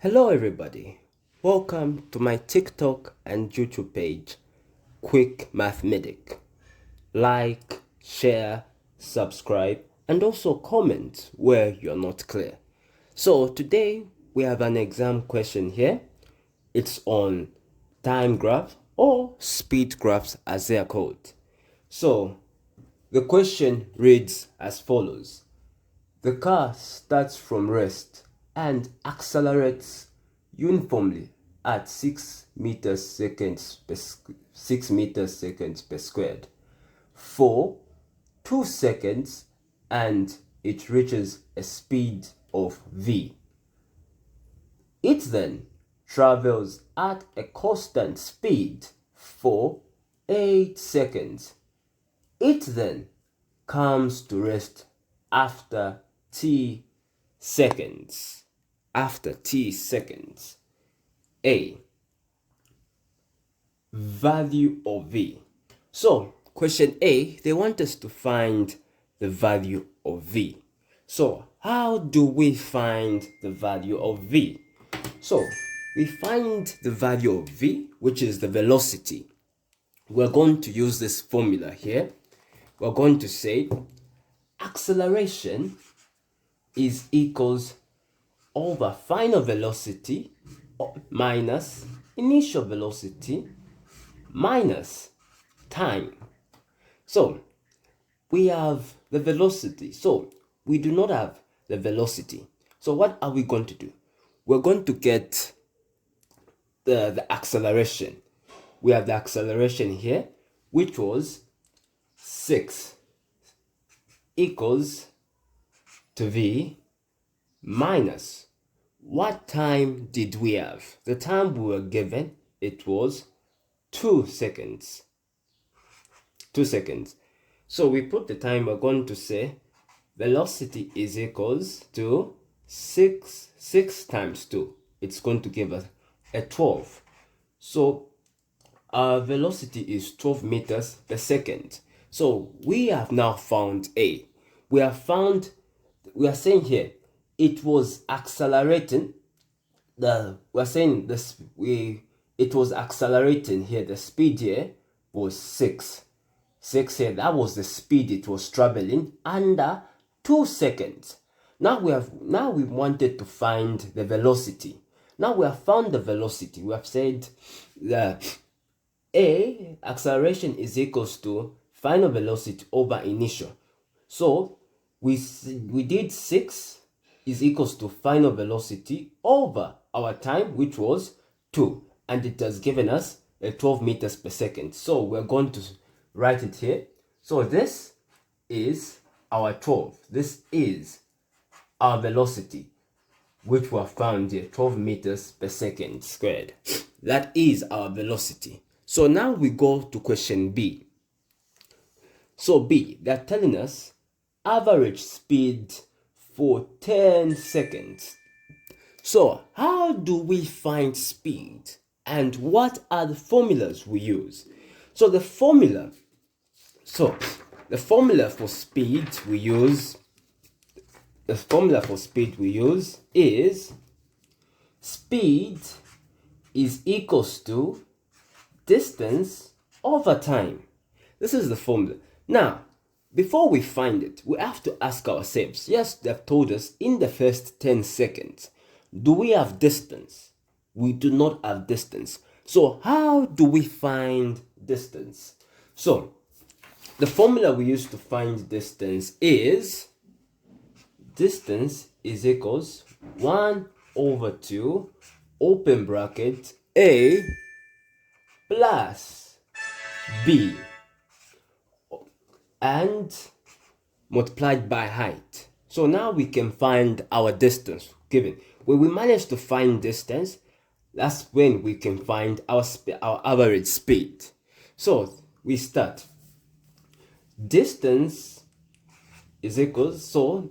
Hello everybody, welcome to my TikTok and YouTube page, Quick Mathematic. Like, share, subscribe, and also comment where you're not clear. So today we have an exam question here. It's on time graph or speed graphs as they are called. So the question reads as follows. The car starts from rest and accelerates uniformly at 6 meters seconds per 6 meters seconds per squared for 2 seconds, and it reaches a speed of v. It then travels at a constant speed for 8 seconds. It then comes to rest after t seconds. After t seconds. A. Value of v. So, question A, they want us to find the value of v. So, how do we find the value of v? So, we find the value of v, which is the velocity. We're going to use this formula here. We're going to say acceleration is equals over final velocity minus initial velocity minus time. So we have the velocity. So we do not have the velocity. So what are we going to do? We're going to get the acceleration. We have the acceleration here, which was 6 equals to v minus what time did we have? The time we were given, it was 2 seconds. 2 seconds. So we put the time, we're going to say velocity is equals to 6 times 2. It's going to give us a 12. So our velocity is 12 meters per second. So we have now found A. We are saying here it was accelerating. It was accelerating here. The speed here was 6 here. That was the speed it was traveling under 2 seconds. Now we wanted to find the velocity. Now we have found the velocity. We have said that A, acceleration is equals to final velocity over initial. So we did 6 is equals to final velocity over our time, which was 2, and it has given us a 12 meters per second. So we're going to write it here. So this is our 12. This is our velocity, which we have found here, 12 meters per second squared. That is our velocity. So now we go to question B. So B, they're telling us average speed for 10 seconds. So how do we find speed, and what are the formulas we use? So the formula for speed we use is speed is equals to distance over time. This is the formula. Now, before we find it, we have to ask ourselves, yes, they've told us in the first 10 seconds, do we have distance? We do not have distance. So how do we find distance? So the formula we use to find distance is equals 1 over 2 open bracket A plus B and multiplied by height. So now we can find our distance given. When we manage to find distance, that's when we can find our average speed. So we start. Distance is equals so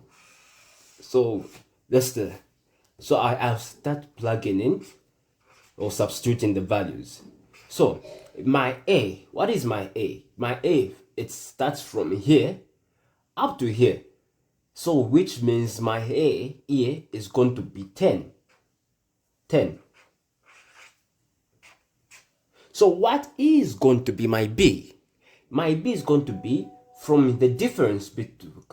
I'll start plugging in or substituting the values. So my A, what is my A? My A, it starts from here up to here. So which means my A here is going to be 10. 10. So what is going to be my B? My B is going to be from the difference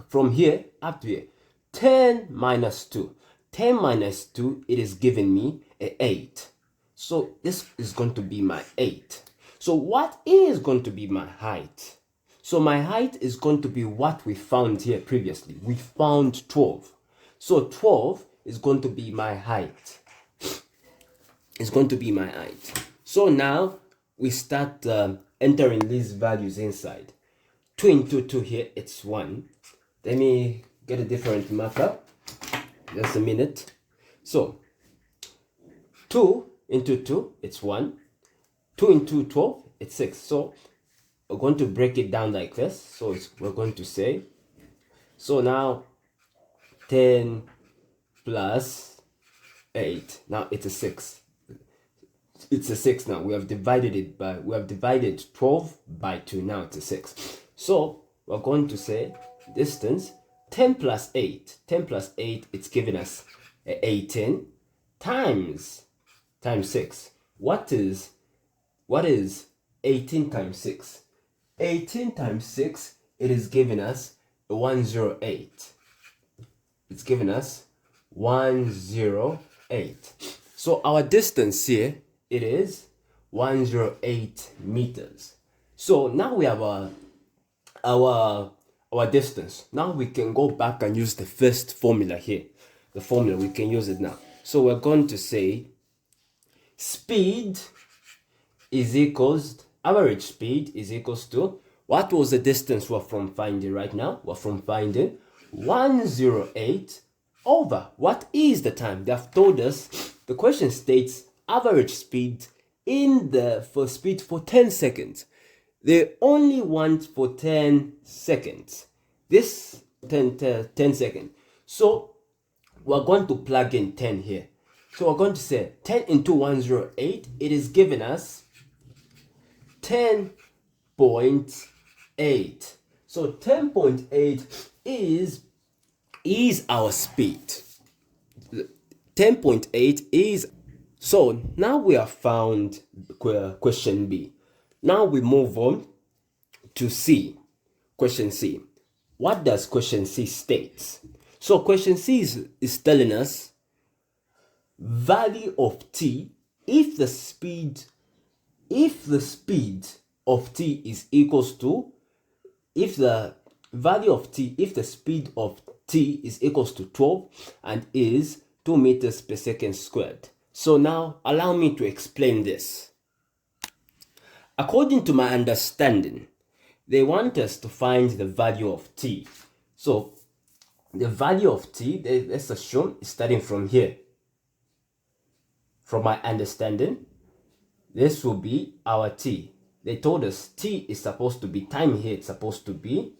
from here up to here. 10 minus 2. 10 minus 2, it is giving me a 8. So this is going to be my 8. So what is going to be my height? So my height is going to be what we found here previously. We found 12. So 12 is going to be my height. It's going to be my height. So now we start entering these values inside. 2 into 2 here, it's 1. Let me get a different marker. Just a minute. So 2 into 2, it's 1. 2 into 12, it's 6. So we're going to break it down like this. So we're going to say, so now 10 plus 8. Now it's a 6. It's a 6 now. We have divided 12 by 2. Now it's a 6. So we're going to say distance 10 plus 8. 10 plus 8, it's giving us 18 times 6. What is 18 times 6? 18 times 6, it is giving us 108. It's giving us 108. So our distance here, it is 108 meters. So now we have our distance. Now we can go back and use the first formula here. The formula, we can use it now. So we're going to say speed is equals, average speed is equals to, what was the distance we're from finding right now? We're from finding 108 over, what is the time? They have told us, the question states average speed for speed for 10 seconds. They only want for 10 seconds. This 10 seconds. So we're going to plug in 10 here. So we're going to say 10 into 108, it is giving us 10.8. So 10.8 is our speed. 10.8 is. So now we have found question B. Now we move on to C. Question C. What does question C state? So question C is telling us value of t if the speed of t is equals to, if the speed of t is equals to 12 and is 2 meters per second squared. So now allow me to explain this. According to my understanding, they want us to find the value of t. So the value of t, let's assume, is starting from here. From my understanding, this will be our t. They told us t is supposed to be, time here, it's supposed to be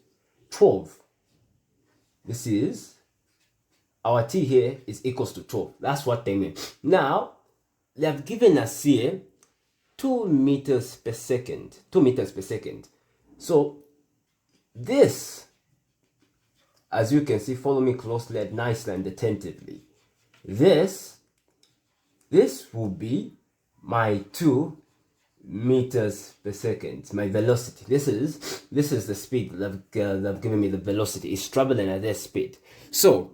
12. This is, our t here is equals to 12. That's what they mean. Now, they have given us here 2 meters per second. 2 meters per second. So, this, as you can see, follow me closely and nicely and attentively. This will be my 2 meters per second, my velocity. This is the speed they've given me. The velocity is traveling at this speed. So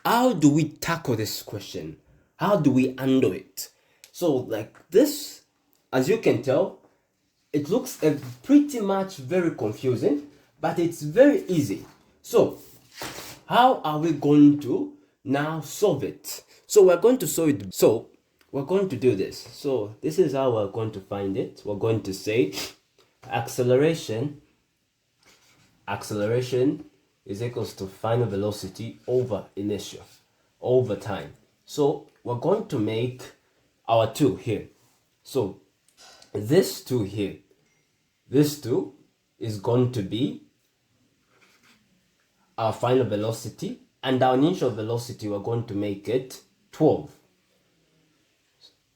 how do we tackle this question? How do we handle it? So like this, as you can tell, it looks pretty much very confusing, but it's very easy. So how are we going to now solve it? So we're going to solve it. So we're going to do this. So this is how we're going to find it. We're going to say acceleration is equals to final velocity over inertia over time. So we're going to make our 2 here. So this 2 here, this 2 is going to be our final velocity, and our initial velocity, we're going to make it 12.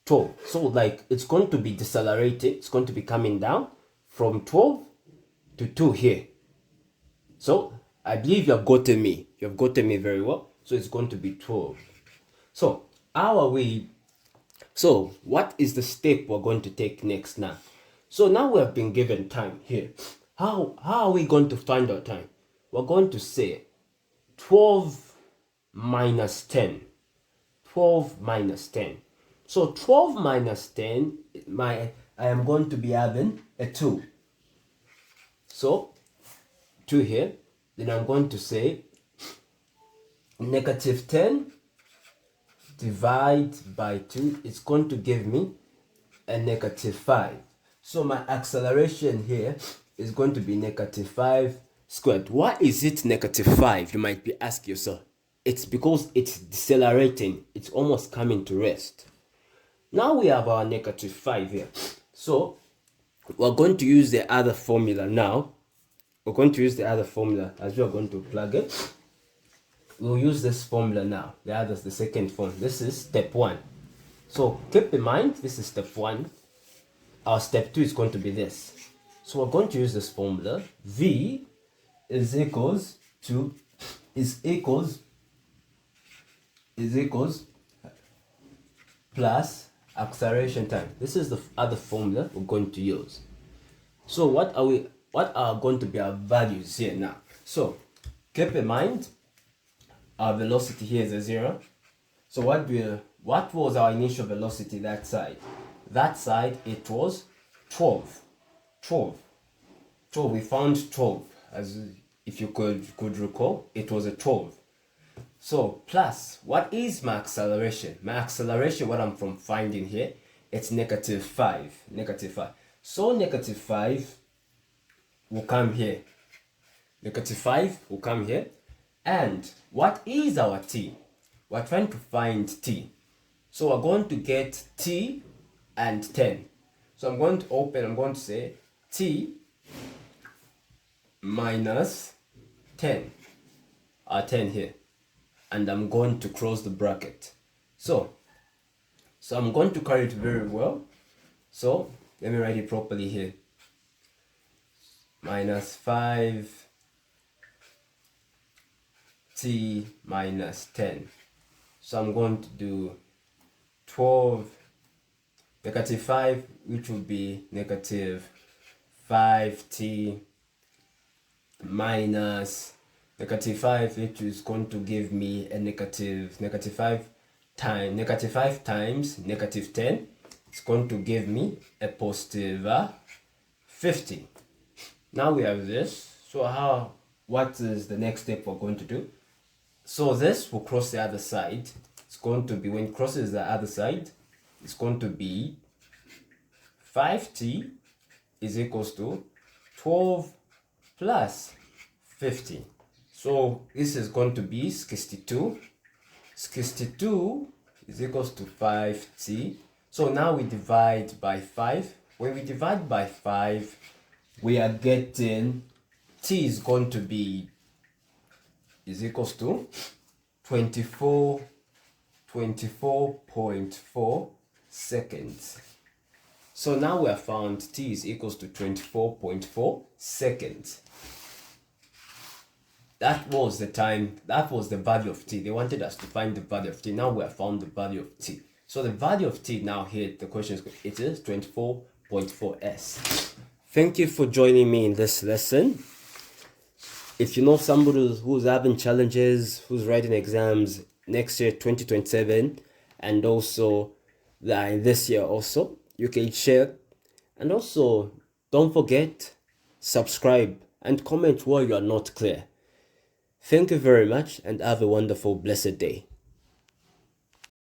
So like it's going to be decelerated, it's going to be coming down from 12 to 2 here. So I believe you have gotten me. You have gotten me very well. So it's going to be 12. So how are we So what is the step we're going to take next now? So now we have been given time here. How are we going to find our time? We're going to say 12 minus 10. 12 minus 10. So 12 minus 10, I am going to be having a 2. So 2 here. Then I'm going to say negative 10 divide by 2. It's going to give me a negative 5. So my acceleration here is going to be negative 5 squared. Why is it negative 5? You might be asking yourself. It's because it's decelerating. It's almost coming to rest. Now we have our negative 5 here. So we're going to use the other formula now. We're going to use the other formula as we are going to plug it. We'll use this formula now. The second form. This is step 1. So keep in mind, this is step 1. Our step 2 is going to be this. So we're going to use this formula. V is equals plus acceleration time. This is the other formula we're going to use. So what are going to be our values here now? So keep in mind our velocity here is a 0. So what was our initial velocity that side? That side it was 12. We found 12, as if you could recall, it was a 12. So plus, what is my acceleration? My acceleration, what I'm from finding here, it's negative 5. So negative 5 will come here. Negative 5 will come here. And what is our t? We're trying to find t. So we're going to get t and 10. So I'm going to say t minus 10. 10 here. And I'm going to close the bracket. So I'm going to carry it very well. So let me write it properly here. Minus 5 t minus 10. So I'm going to do 12 negative 5, which will be negative 5t minus negative 5, which is going to give me a negative 5 times negative 10. It's going to give me a positive 50. Now we have this. So what is the next step we're going to do? So this will cross the other side. It's going to be, when it crosses the other side, it's going to be 5t is equals to 12 plus 50. So this is going to be 62. 62 is equals to 5t. So now we divide by 5. When we divide by 5, we are getting t is going to be is equals to 24.4 seconds. So now we have found t is equals to 24.4 seconds. That was the time, that was the value of t. They wanted us to find the value of t. Now we have found the value of t. So the value of t now here, the question is, it is 24.4 s. Thank you for joining me in this lesson. If you know somebody who's having challenges, who's writing exams next year, 2027, and also this year also, you can share. And also, don't forget, subscribe and comment where you are not clear. Thank you very much and have a wonderful, blessed day.